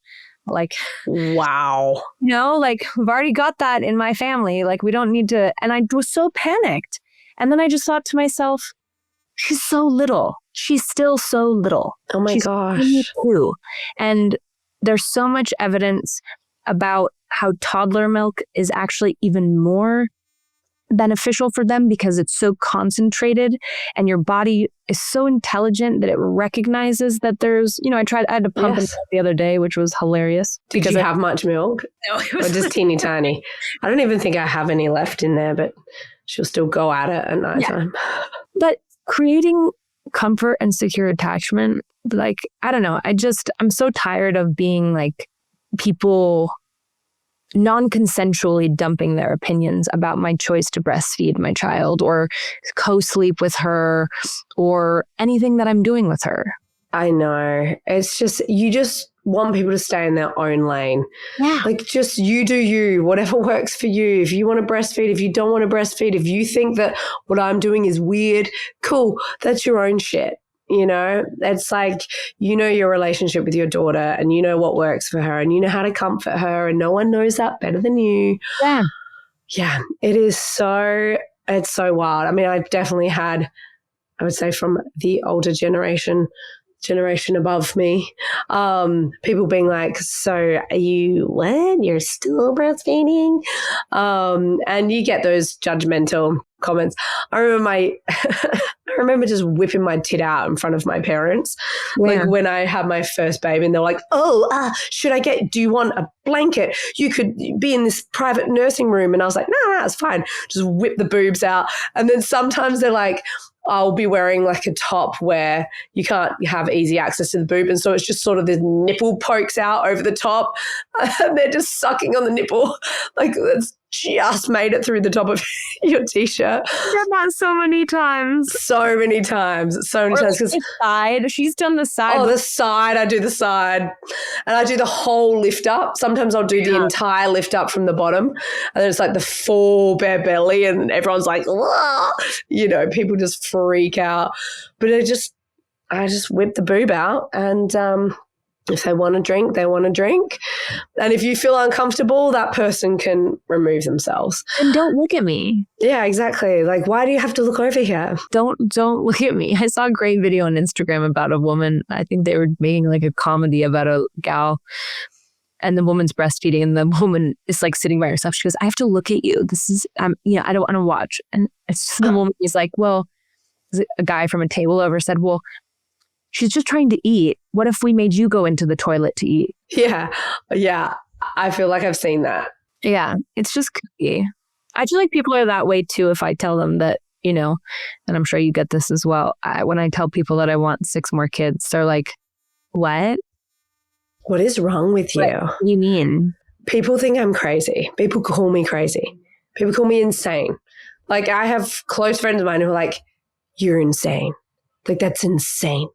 Wow. We've already got that in my family. We don't need to. And I was so panicked. And then I just thought to myself, she's so little. She's still so little. Oh my gosh. 22. And there's so much evidence about how toddler milk is actually even more beneficial for them because it's so concentrated and your body is so intelligent that it recognizes that there's, I had to pump it the other day, which was hilarious. Did you have much milk? No, it was or just teeny tiny. I don't even think I have any left in there, but she'll still go at it at nighttime. Yeah. But creating comfort and secure attachment, I don't know. I'm so tired of being people non-consensually dumping their opinions about my choice to breastfeed my child or co-sleep with her or anything that I'm doing with her. I know. It's just, you just want people to stay in their own lane. Yeah. Just you do you, whatever works for you. If you want to breastfeed, if you don't want to breastfeed, if you think that what I'm doing is weird, cool. That's your own shit. It's your relationship with your daughter and you know what works for her and you know how to comfort her and no one knows that better than you. Yeah. Yeah. It's so wild. I mean, I've definitely had, I would say from the older generation above me, people being like, so are you, what? You're still breastfeeding? And you get those judgmental comments. I remember just whipping my tit out in front of my parents. Yeah. When I had my first baby and they're like, do you want a blanket? You could be in this private nursing room. And I was like, no, it's fine. Just whip the boobs out. And then sometimes they're like, I'll be wearing a top where you can't have easy access to the boob. And so it's just sort of this nipple pokes out over the top and they're just sucking on the nipple. It's just made it through the top of your t-shirt. I've done that so many times. So many times. The side. She's done the side. Oh, the side. I do the side. And I do the whole lift up. Sometimes I'll do the entire lift up from the bottom. And then it's the full bare belly and everyone's like, wah! People just freak out. But I just whip the boob out and If they want to drink, they want to drink. And if you feel uncomfortable, that person can remove themselves. And don't look at me. Yeah, exactly. Like, why do you have to look over here? Don't look at me. I saw a great video on Instagram about a woman. I think they were making like a comedy about a gal, and the woman's breastfeeding, and the woman is like sitting by herself. She goes, I have to look at you. This is, I don't want to watch. And it's just the woman is like, well, a guy from a table over said, well, she's just trying to eat. What if we made you go into the toilet to eat? Yeah. I feel like I've seen that. Yeah. It's just kooky. I feel like people are that way too if I tell them that, and I'm sure you get this as well. When I tell people that I want 6 more kids, they're like, what? What is wrong with you? What do you mean? People think I'm crazy. People call me crazy. People call me insane. Like, I have close friends of mine who are like, you're insane. Like, that's insane.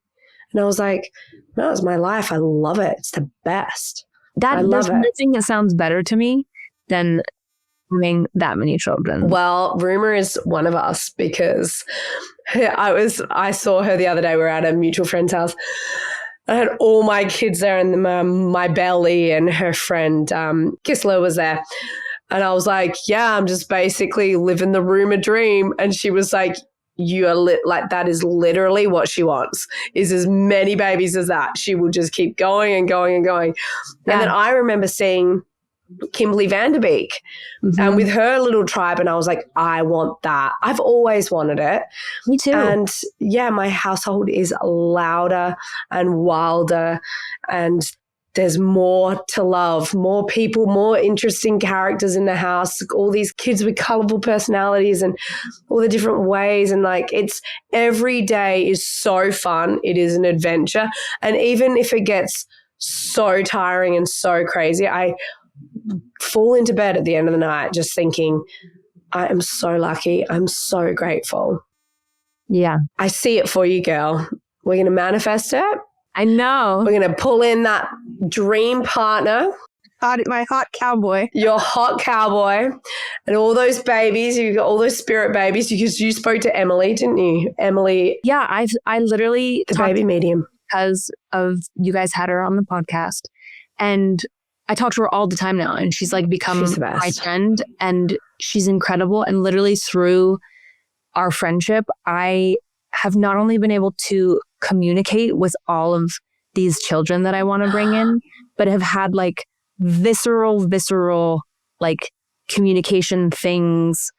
And I was like, no, it's my life. I love it. It's the best. I love it. There's nothing that sounds better to me than having that many children. Well, Rumer is one of us because I saw her the other day. We were at a mutual friend's house. I had all my kids there and my belly, and her friend Kissler was there. And I was like, yeah, I'm just basically living the Rumer dream. And she was like, you are like, that is literally what she wants, is as many babies as that. She will just keep going and going and going. Yeah. And then I remember seeing Kimberly Vanderbeek and with her little tribe, and I was like, I want that. I've always wanted it. Me too. And yeah, my household is louder and wilder, and there's more to love, more people, more interesting characters in the house, all these kids with colorful personalities and all the different ways. And like, it's every day is so fun. It is an adventure. And even if it gets so tiring and so crazy, I fall into bed at the end of the night just thinking, I am so lucky. I'm so grateful. Yeah. I see it for you, girl. We're going to manifest it. I know. We're going to pull in that dream partner. My hot cowboy. Your hot cowboy. And all those babies, you got all those spirit babies, because you spoke to Emily, didn't you? Emily. Yeah, I literally the baby medium. Because of you guys had her on the podcast. And I talk to her all the time now, and she's like become my friend, and she's incredible. And literally through our friendship, I have not only been able to communicate with all of these children that I want to bring in, but have had like visceral like communication things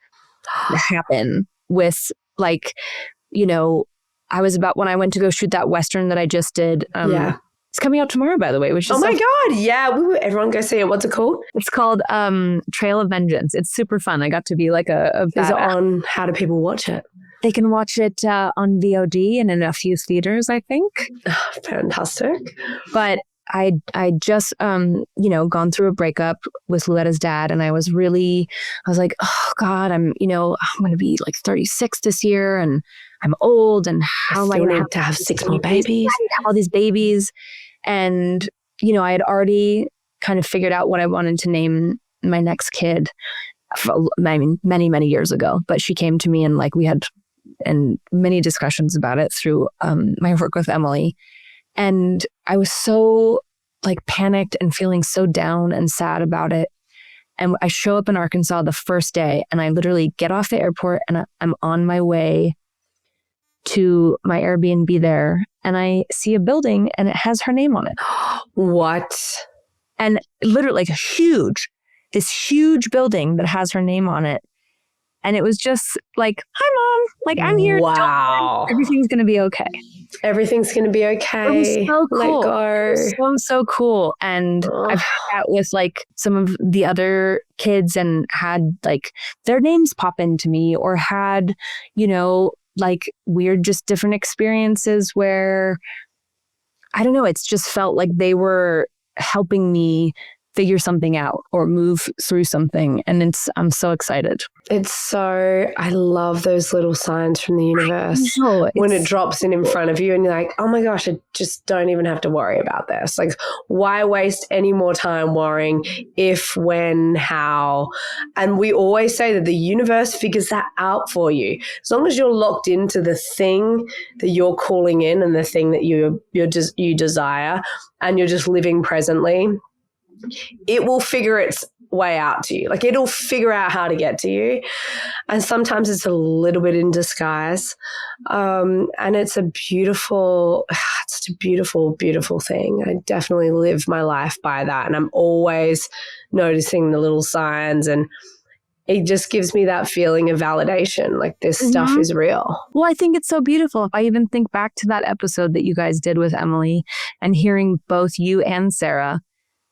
happen with like, I was about, when I went to go shoot that Western that I just did. It's coming out tomorrow, by the way, which is God. Yeah. Everyone go see it. What's it called? It's called Trail of Vengeance. It's super fun. I got to be like a Is it on, how do people watch it? They can watch it on VOD and in a few theaters, I think. Oh, fantastic. But I just, gone through a breakup with Luetta's dad. And I was like, oh God, I'm going to be like 36 this year, and I'm old, and how am I going to have 6 more babies? All these babies. And, I had already kind of figured out what I wanted to name my next kid. Many, many years ago. But she came to me, and like we had many discussions about it through my work with Emily. And I was so like panicked and feeling so down and sad about it. And I show up in Arkansas the first day, and I literally get off the airport, and I'm on my way to my Airbnb there, and I see a building, and it has her name on it. What? And literally like this huge building that has her name on it. And it was just like, hi, Mom. Like, I'm here. Wow. Everything's going to be okay. Everything's going to be okay. It was so cool. Let go. So cool. And I've had that with like some of the other kids, and had like their names pop into me, or had, like weird, just different experiences where, I don't know, it's just felt like they were helping me figure something out or move through something. And I'm so excited. I love those little signs from the universe when it drops in front of you and you're like, oh my gosh, I just don't even have to worry about this. Like, why waste any more time worrying if, when, how? And we always say that the universe figures that out for you. As long as you're locked into the thing that you're calling in and the thing that you desire, and you're just living presently, it will figure its way out to you. Like, it'll figure out how to get to you. And sometimes it's a little bit in disguise. And it's a beautiful, beautiful thing. I definitely live my life by that. And I'm always noticing the little signs, and it just gives me that feeling of validation. Like, this stuff is real. Well, I think it's so beautiful. If I even think back to that episode that you guys did with Emily, and hearing both you and Sarah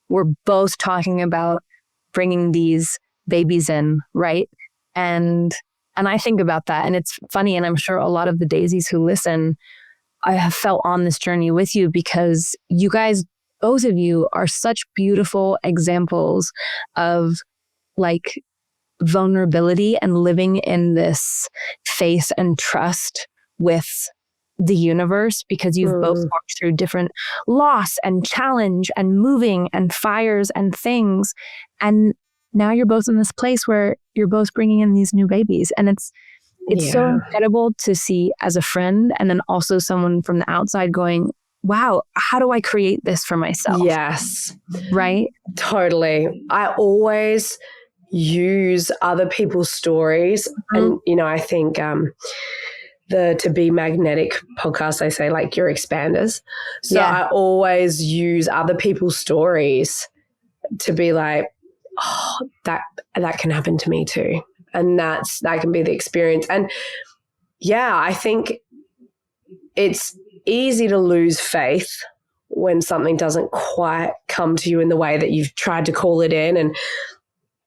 were both talking about bringing these babies in, right? And I think about that, and it's funny, and I'm sure a lot of the daisies who listen, I have felt on this journey with you, because you guys, both of you, are such beautiful examples of like vulnerability and living in this faith and trust with the universe, because you've both walked through different loss and challenge and moving and fires and things. And now you're both in this place where you're both bringing in these new babies. And it's so incredible to see as a friend, and then also someone from the outside going, wow, how do I create this for myself? Yes. Right? Totally. I always use other people's stories. And, I think the To Be Magnetic podcast, they say, like, you're expanders. So I always use other people's stories to be like, oh, that can happen to me too. And that can be the experience. And I think it's easy to lose faith when something doesn't quite come to you in the way that you've tried to call it in, and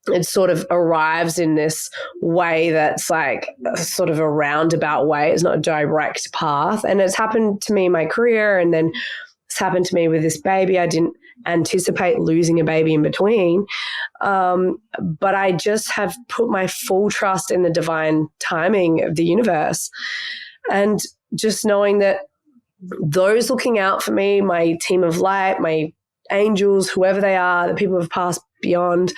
it sort of arrives in this way that's like sort of a roundabout way. It's not a direct path. And it's happened to me in my career, and then it's happened to me with this baby. I didn't anticipate losing a baby in between. But I just have put my full trust in the divine timing of the universe. And just knowing that those looking out for me, my team of light, my angels, whoever they are, the people who have passed beyond,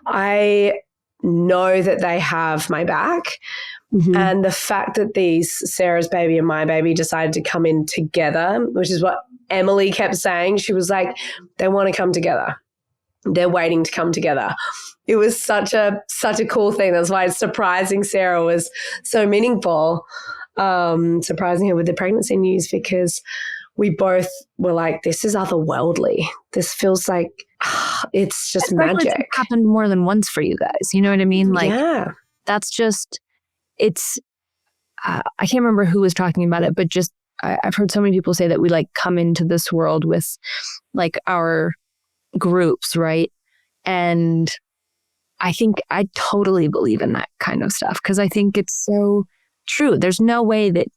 I know that they have my back. And the fact that Sarah's baby and my baby decided to come in together, which is what Emily kept saying. She was like, they want to come together. They're waiting to come together. It was such a cool thing. That's why surprising Sarah was so meaningful, surprising her with the pregnancy news, because we both were like, this is otherworldly. This feels like it's just magic. It's happened more than once for you guys. You know what I mean? Like, that's just, it's, I can't remember who was talking about it, but just, I've heard so many people say that we like come into this world with like our groups, right? And I think I totally believe in that kind of stuff, because I think it's so true. There's no way that,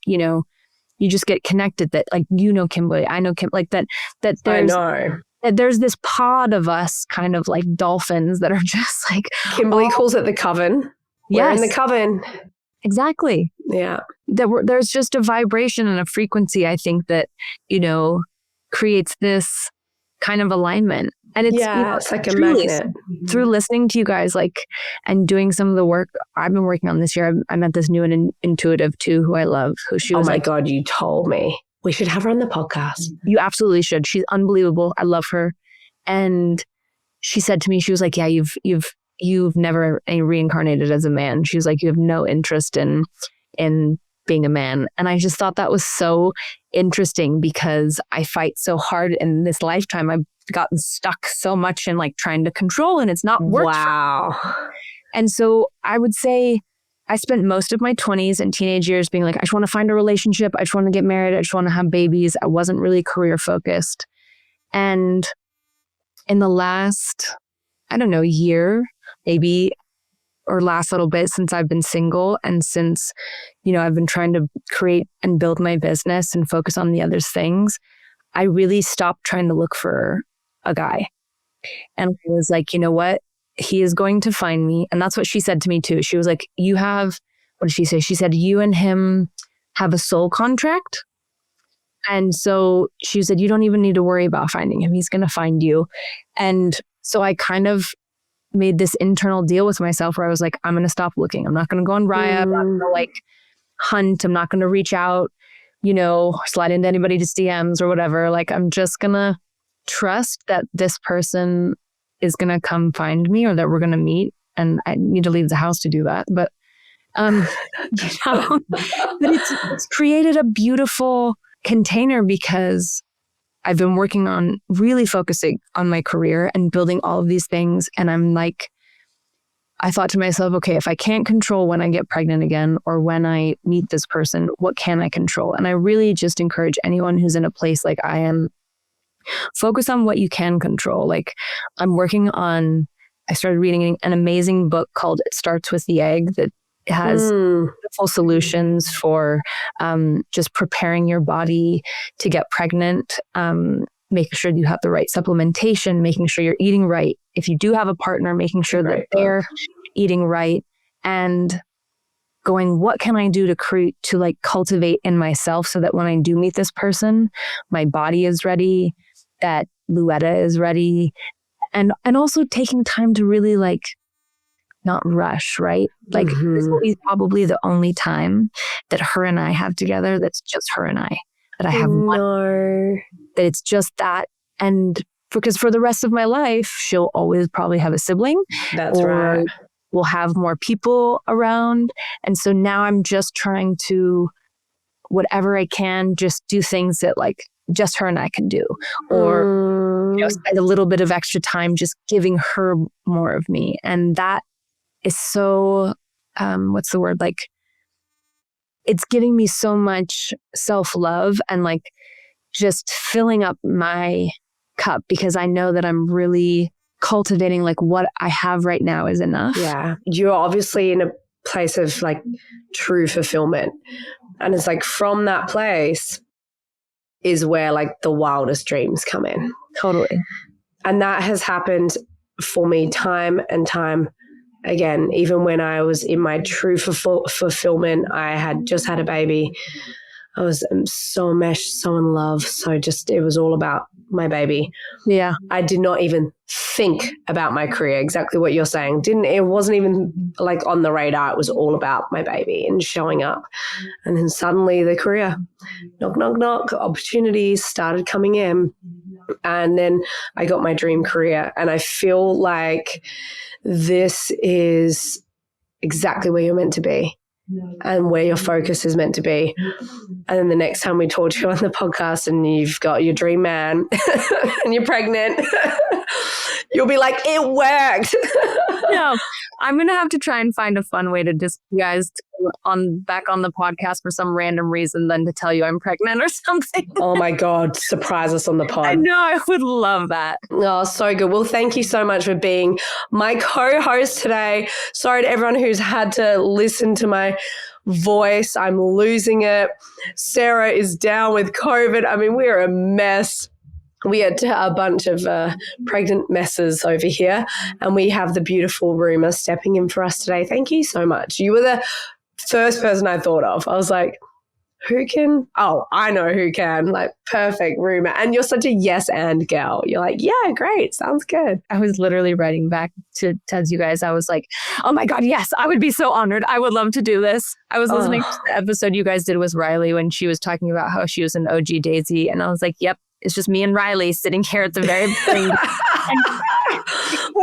you just get connected, that like, Kimberly, I know Kim, like that there's this pod of us, kind of like dolphins, that are just like, Kimberly calls it the Coven. We're in the Coven. Exactly. Yeah. There's just a vibration and a frequency, I think, that, creates this kind of alignment. And it's, it's like a magnet. Through listening to you guys, like, and doing some of the work I've been working on this year, I met this new and intuitive too, who I love, who she was God, you told me. We should have her on the podcast. You absolutely should. She's unbelievable. I love her. And she said to me, she was like, yeah, you've never reincarnated as a man. She was like, you have no interest in being a man. And I just thought that was so interesting, because I fight so hard in this lifetime. I've gotten stuck so much in like trying to control, and it's not worked. Wow. And so I would say I spent most of my 20s and teenage years being like, I just want to find a relationship. I just want to get married. I just want to have babies. I wasn't really career focused. And in the last, year, maybe, or last little bit, since I've been single, and since, I've been trying to create and build my business and focus on the other things, I really stopped trying to look for a guy. And I was like, you know what? He is going to find me. And that's what she said to me too. She was like, what did she say? She said, you and him have a soul contract. And so she said, you don't even need to worry about finding him. He's going to find you. And so I kind of made this internal deal with myself where I was like, I'm going to stop looking. I'm not going to go on Raya. I'm not going to like hunt. I'm not going to reach out, slide into anybody's DMs or whatever. Like, I'm just going to trust that this person is going to come find me or that we're going to meet. And I need to leave the house to do that. But, but it's created a beautiful container because I've been working on really focusing on my career and building all of these things. And I'm like, I thought to myself, okay, if I can't control when I get pregnant again or when I meet this person, what can I control? And I really just encourage anyone who's in a place like I am, focus on what you can control. Like I started reading an amazing book called It Starts with the Egg that has beautiful solutions for just preparing your body to get pregnant, making sure you have the right supplementation, making sure you're eating right. If you do have a partner, making sure that they're eating right and going, what can I do to like cultivate in myself so that when I do meet this person, my body is ready, that Luetta is ready, and also taking time to really like not rush, right? Like this will be probably the only time that her and I have together that's just her and I, that I have one, that it's just that. And because for the rest of my life, she'll always probably have a sibling. That's right. We'll have more people around. And so now I'm just trying to, whatever I can, just do things that like just her and I can do. Or spend a little bit of extra time just giving her more of me. And that is so, what's the word? Like, it's giving me so much self-love and like just filling up my cup because I know that I'm really cultivating like what I have right now is enough. Yeah. You're obviously in a place of like true fulfillment. And it's like from that place is where like the wildest dreams come in. Totally. And that has happened for me time and time again. Even when I was in my true fulfillment, I had just had a baby. I was so enmeshed, so in love. So just, it was all about my baby. Yeah. I did not even think about my career, exactly what you're saying. It wasn't even like on the radar. It was all about my baby and showing up. And then suddenly the career, knock, knock, knock, opportunities started coming in. And then I got my dream career. And I feel like this is exactly where you're meant to be and where your focus is meant to be. And then the next time we talk to you on the podcast and you've got your dream man and you're pregnant, you'll be like, it worked. No, I'm going to have to try and find a fun way to just you guys back on the podcast for some random reason than to tell you I'm pregnant or something. Oh my God, surprise us on the pod. I know, I would love that. Oh, so good. Well, thank you so much for being my co-host today. Sorry to everyone who's had to listen to my voice. I'm losing it. Sarah is down with COVID. I mean, we're a mess. We had a bunch of pregnant messes over here, and we have the beautiful Rumer stepping in for us today. Thank you so much. You were the first person I thought of. I was like, who can? Oh, I know who can. Like, perfect, Rumer. And you're such a yes and girl. You're like, yeah, great. Sounds good. I was literally writing back to you guys. I was like, oh my God, yes, I would be so honored. I would love to do this. I was listening to the episode you guys did with Riley when she was talking about how she was an OG Daisy. And I was like, yep. It's just me and Riley sitting here at the very beginning.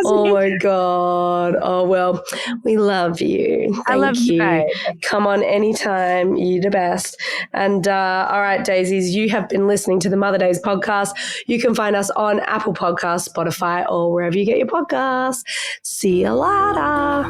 Oh my God. Oh, well, we love you. Thank I love you guys. Come on anytime. You're the best. And all right, Daisies, you have been listening to the Mother Daze podcast. You can find us on Apple Podcasts, Spotify, or wherever you get your podcasts. See you later.